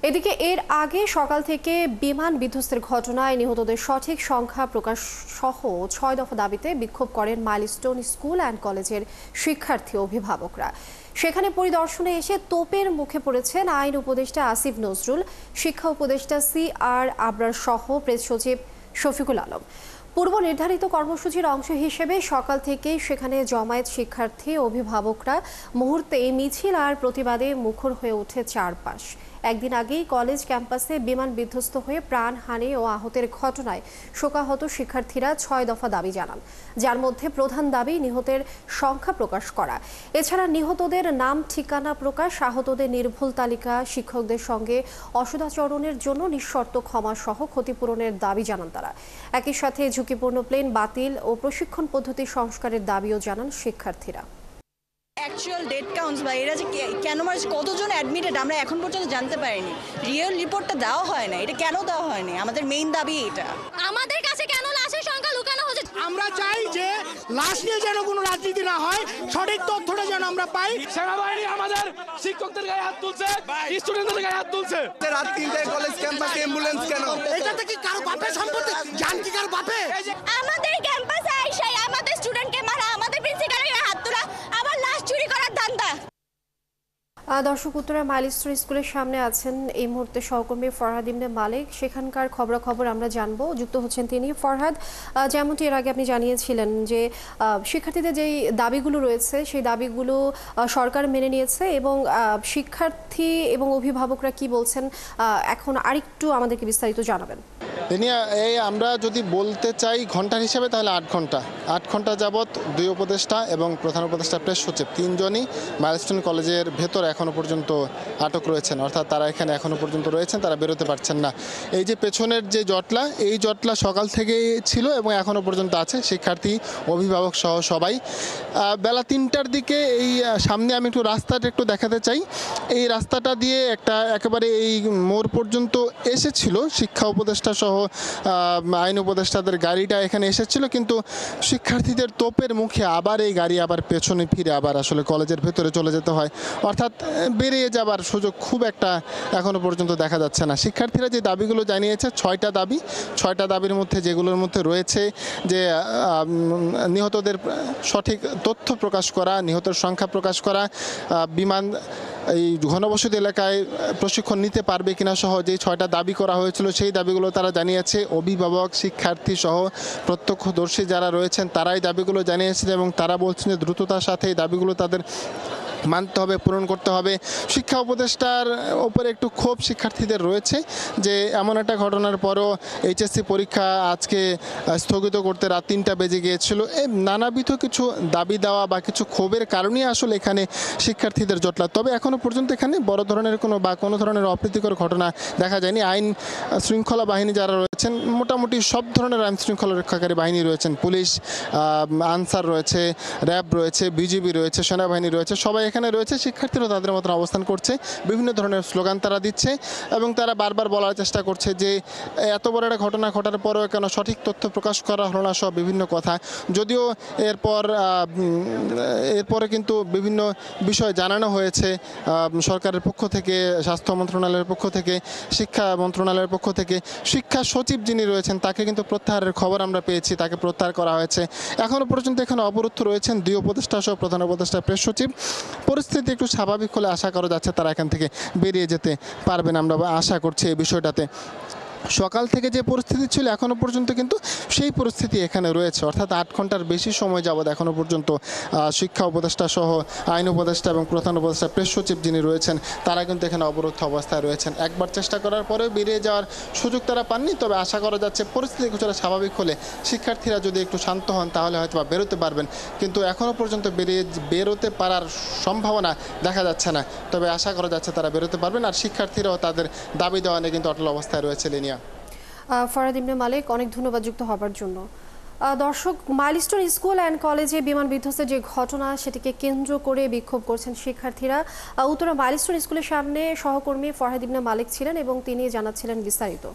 এদিকে এর আগে সকাল থেকে বিমান বিধ্বস্তের ঘটনায় নিহতদের সঠিক সংখ্যা প্রকাশ সহ ৬ দফা দাবিতে বিক্ষোভ করেন মাইলস্টোন স্কুল অ্যান্ড কলেজের শিক্ষার্থী অভিভাবকরা। সেখানে পরিদর্শনে এসে তোপের মুখে পড়েছেন আইন উপদেষ্টা আসিফ নজরুল, শিক্ষা উপদেষ্টা CR আবরার সহ প্রেস সচিব শফিকুল আলম। পূর্ব নির্ধারিত কর্মসূচির অংশ হিসেবে সকাল থেকেই সেখানে জমায়েত শিক্ষার্থী অভিভাবকরা মুহূর্তে মিছিল আর প্রতিবাদে মুখর হয়ে ওঠে চারপাশ। একদিন আগেই কলেজ ক্যাম্পাসে বিমান বিধ্বস্ত হয়ে প্রাণহানি ও আহতের ঘটনায় শোকাহত শিক্ষার্থীরা ৬ দফা দাবি জানান, যার মধ্যে প্রধান দাবি নিহতের সংখ্যা প্রকাশ করা। এছাড়া নিহতদের নাম ঠিকানা প্রকাশ, আহতদের নির্ভুল তালিকা, শিক্ষকদের সঙ্গে অসদাচরণের জন্য নিঃশর্ত ক্ষমা সহ ক্ষতিপূরণের দাবি জানান তারা। একই সাথে ঝুঁকিপূর্ণ প্লেন বাতিল ও প্রশিক্ষণ পদ্ধতি সংস্কারের দাবিও জানান শিক্ষার্থীরা। অ্যাকচুয়াল ডেট কাউন্টস বা এরা যে কেন মার্চ কতজন অ্যাডমিটেড আমরা এখন পর্যন্ত জানতে পারিনি। রিয়েল রিপোর্টটা দেওয়া হয় না, এটা কেন দেওয়া হয়নি? আমাদের মেইন দাবি এটা। আমাদের কাছে কেন লাশের সংখ্যা লুকানো হচ্ছে? আমরা চাই যে লাশ নিয়ে যেন কোনো রাজনীতি না হয়, সঠিক তথ্যটা যেন আমরা পাই। সেনাবাহিনী আমাদের শিক্ষকদের গায়ে হাত তুলছে, স্টুডেন্টদের গায়ে হাত তুলছে। রাত 3টায় কলেজ ক্যাম্পাসে অ্যাম্বুলেন্স কেন? এটাতে কি কারো বাপের সম্পত্তি? জান কি কারো বাপে? আমাদের ক্যাম্পাসে আইসাই আমাদের স্টুডেন্টকে মারা, আমাদের প্রিন্সিপালের গায়ে হাত তোলা, আবার লাশ চুরি করার ধান্দা। দর্শক, উত্তরা মাইলস্টোন স্কুলের সামনে আছেন এই মুহূর্তে সহকর্মী ফরহাদ ইবনে মালিক। সেখানকার খবরাখবর আমরা জানবো, যুক্ত হচ্ছেন তিনি। ফরহাদ, যেমনটি এর আগে আপনি জানিয়েছিলেন যে শিক্ষার্থীদের যেই দাবিগুলো রয়েছে সেই দাবিগুলো সরকার মেনে নিয়েছে এবং শিক্ষার্থী এবং অভিভাবকরা কি বলছেন এখন আরেকটু আমাদেরকে বিস্তারিত জানাবেন। এই আমরা যদি বলতে চাই ঘন্টার হিসাবে তাহলে ৮ ঘন্টা যাবৎ দুই উপদেষ্টা এবং প্রধান উপদেষ্টা প্রেস সচিব তিনজনই মাইলস্টোন কলেজের ভেতর এখনো পর্যন্ত আটক রয়েছেন, অর্থাৎ তারা এখানে এখনো পর্যন্ত রয়েছেন, তারা বেরোতে পারছেন না। এই যে পেছনের যে জটলা, এই জটলা সকাল থেকে ছিল এবং এখনো পর্যন্ত আছে। শিক্ষার্থী, অভিভাবক সহ সবাই বেলা ৩টার দিকে এই সামনে আমি একটু রাস্তাটা একটু দেখাতে চাই। এই রাস্তাটা দিয়ে একেবারে এই মোড় পর্যন্ত এসেছিল শিক্ষা উপদেষ্টা সহ আইন উপদেষ্টাদের গাড়িটা এখানে এসেছিল, কিন্তু শিক্ষার্থীদের তোপের মুখে আবার এই গাড়ি আবার পেছনে ফিরে আবার আসলে কলেজের ভেতরে চলে যেতে হয়, অর্থাৎ বেরিয়ে যাবার সুযোগ খুব একটা এখনো পর্যন্ত দেখা যাচ্ছে না। শিক্ষার্থীরা যে দাবিগুলো জানিয়েছে ৬টা দাবির মধ্যে যেগুলোর মধ্যে রয়েছে যে নিহতদের সঠিক তথ্য প্রকাশ করা, নিহতের সংখ্যা প্রকাশ করা, বিমান এই ঘনবসতি এলাকায় প্রশিক্ষণ নিতে পারবে কিনা সহ যে ৬টা দাবি করা হয়েছিল সেই দাবিগুলো তারা জানিয়েছে। অভিভাবক, শিক্ষার্থী সহ প্রত্যক্ষদর্শী যারা রয়েছেন তারাই দাবিগুলো জানিয়েছেন এবং তারা বলছেন যে দ্রুততার সাথে এই দাবিগুলো তাদের মানতে হবে, পূরণ করতে হবে। শিক্ষা উপদেষ্টার ওপরে একটু ক্ষোভ শিক্ষার্থীদের রয়েছে যে এমন একটা ঘটনার পরও HSC পরীক্ষা আজকে স্থগিত করতে রাত ৩টা বেজে গিয়েছিল। এই নানাবিধ কিছু দাবি দেওয়া বা কিছু ক্ষোভের কারণেই আসলে এখানে শিক্ষার্থীদের জটলা। তবে এখনও পর্যন্ত এখানে বড় ধরনের কোনো ধরনের অপ্রীতিকর ঘটনা দেখা যায়নি। আইন শৃঙ্খলা বাহিনী যারা রয়েছেন, মোটামুটি সব ধরনের আইন শৃঙ্খলা রক্ষাকারী বাহিনী রয়েছেন, পুলিশ, আনসার রয়েছে, র্যাব রয়েছে, বিজিবি রয়েছে, সেনাবাহিনী রয়েছে, সবাই এখানে রয়েছে। শিক্ষার্থীরা তাদের মতন অবস্থান করছে, বিভিন্ন ধরনের স্লোগান তারা দিচ্ছে এবং তারা বারবার বলার চেষ্টা করছে যে এত বড় একটা ঘটনা ঘটার পরেও কেন সঠিক তথ্য প্রকাশ করা হলো না, সব বিভিন্ন কথা। যদিও এরপরে কিন্তু বিভিন্ন বিষয় জানানো হয়েছে সরকারের পক্ষ থেকে, স্বাস্থ্য মন্ত্রণালয়ের পক্ষ থেকে, শিক্ষা মন্ত্রণালয়ের পক্ষ থেকে। শিক্ষা সচিব যিনি রয়েছেন তাকে কিন্তু প্রত্যাহারের খবর আমরা পেয়েছি, তাকে প্রত্যাহার করা হয়েছে। এখনও পর্যন্ত এখানে অবরুদ্ধ রয়েছেন দুই উপদেষ্টা সহ প্রধান উপদেষ্টা প্রেস সচিব। পরিস্থিতি একটু স্বাভাবিক হলে আশা করা যাচ্ছে তারা এখান থেকে বেরিয়ে যেতে পারবেন, আমরা আশা করছি এই বিষয়টাতে। সকাল থেকে যে পরিস্থিতি ছিল এখনও পর্যন্ত কিন্তু সেই পরিস্থিতি এখানে রয়েছে, অর্থাৎ ৮ ঘন্টার বেশি সময় যাবৎ এখনও পর্যন্ত শিক্ষা উপদেষ্টা সহ আইন উপদেষ্টা এবং প্রধান উপদেষ্টা প্রেস সচিব যিনি রয়েছেন তারা কিন্তু এখানে অবরুদ্ধ অবস্থায় রয়েছেন। একবার চেষ্টা করার পরেও বেরিয়ে যাওয়ার সুযোগ তারা পাননি। তবে আশা করা যাচ্ছে পরিস্থিতি কিছুটা স্বাভাবিক হলে শিক্ষার্থীরা যদি একটু শান্ত হন তাহলে হয়তো বা বেরোতে পারবেন, কিন্তু এখনও পর্যন্ত বেরোতে পারার সম্ভাবনা দেখা যাচ্ছে না। তবে আশা করা যাচ্ছে তারা বেরোতে পারবেন, আর শিক্ষার্থীরাও তাদের দাবি দেওয়া নিয়ে কিন্তু অটল অবস্থায় রয়েছে। লিনিয়া। ফরহাদ ইবনে মালিক, অনেক ধন্যবাদ যুক্ত হবার জন্য। দর্শক, মাইলস্টোন স্কুল অ্যান্ড কলেজে বিমান বিধ্বস্তের যে ঘটনা সেটিকে কেন্দ্র করে বিক্ষোভ করছেন শিক্ষার্থীরা। উত্তরা মাইলস্টোন স্কুলের সামনে সহকর্মী ফরহাদ ইবনে মালিক ছিলেন এবং তিনি জানাচ্ছিলেন বিস্তারিত।